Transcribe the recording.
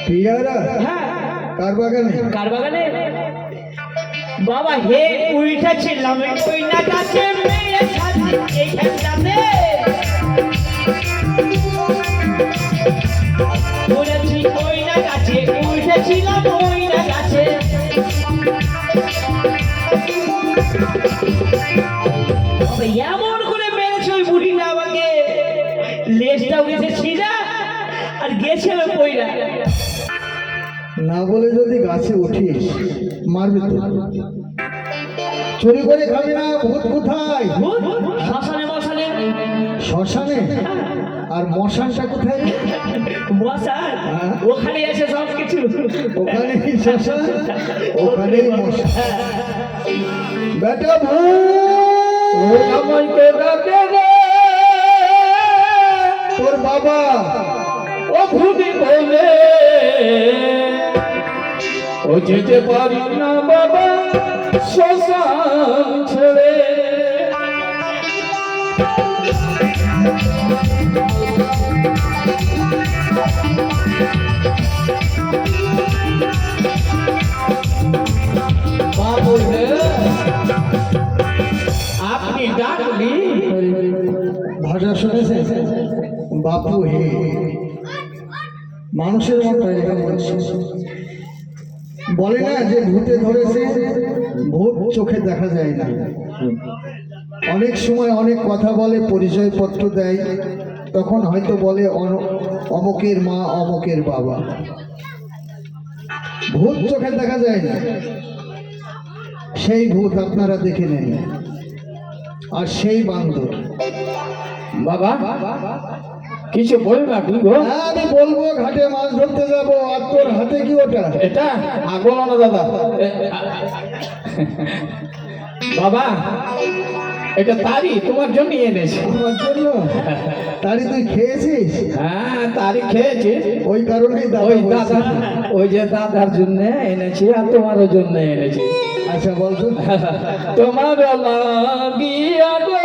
পিয়ারা? হ্যাঁ। কার বাগানে? কার বাগানে? বাবা হে উঠেছিলাম ওই না গাছে মেয়ে সাথে এইখানটাতে বলেছি ওই না গাছে উঠেছিলাম ওই না গাছে এমন করে মেরেছে ওই বুড়িটা আমাকে লেজটা উঠেছে সিধা আর গেছে পইরা। না বলে যদি গাছে উঠিস মারবে তো। চুরি করে খাবি না। ভূত কোথায়? শ্মশানে মশানে। শ্মশানে? আর মশানটা কোথায়? মশান ওখানে এসে সব কিছু। ওখানে শ্মশান, ওখানেই মশা। বেটা ভূত আমাকে ডাকে রে তোর বাবা। ও ভূতি বলে ও যেতে পারি না বাবা শ্মশান ছেড়ে। আপনি ডাকলি ভাষা শুনেছেন? বাপু হে মানুষের মতো এরকম বলছে। বলে না যে ভূতে ধরেছে, ভূত চোখে দেখা যায় না। অনেক সময় অনেক কথা বলে, পরিচয়পত্র দেয়, তখন হয়তো বলে অমুকের মা অমুকের বাবা। ভূত চোখে দেখা যায় না, সেই ভূত আপনারা দেখে নেন। আর সেই বান্দর বাবা কিছু বলবে আপনি গো? হ্যাঁ আমি বলবো, ঘাটে মাছ ধরতে যাবো। আর তোর হাতে কি ওটা? এটা আগুন না দাদা। বাবা এটা তারি তোমার জন্য এনেছি। তোমার জন্য? তারি তুই খেয়েছিস? হ্যাঁ তারি খেয়েছি। ওই কারণেই ওই দাদা ওই যে দাদার জন্য এনেছি আর তোমারও জন্য এনেছি। আচ্ছা বলতো। তোমার লাগিয়া গো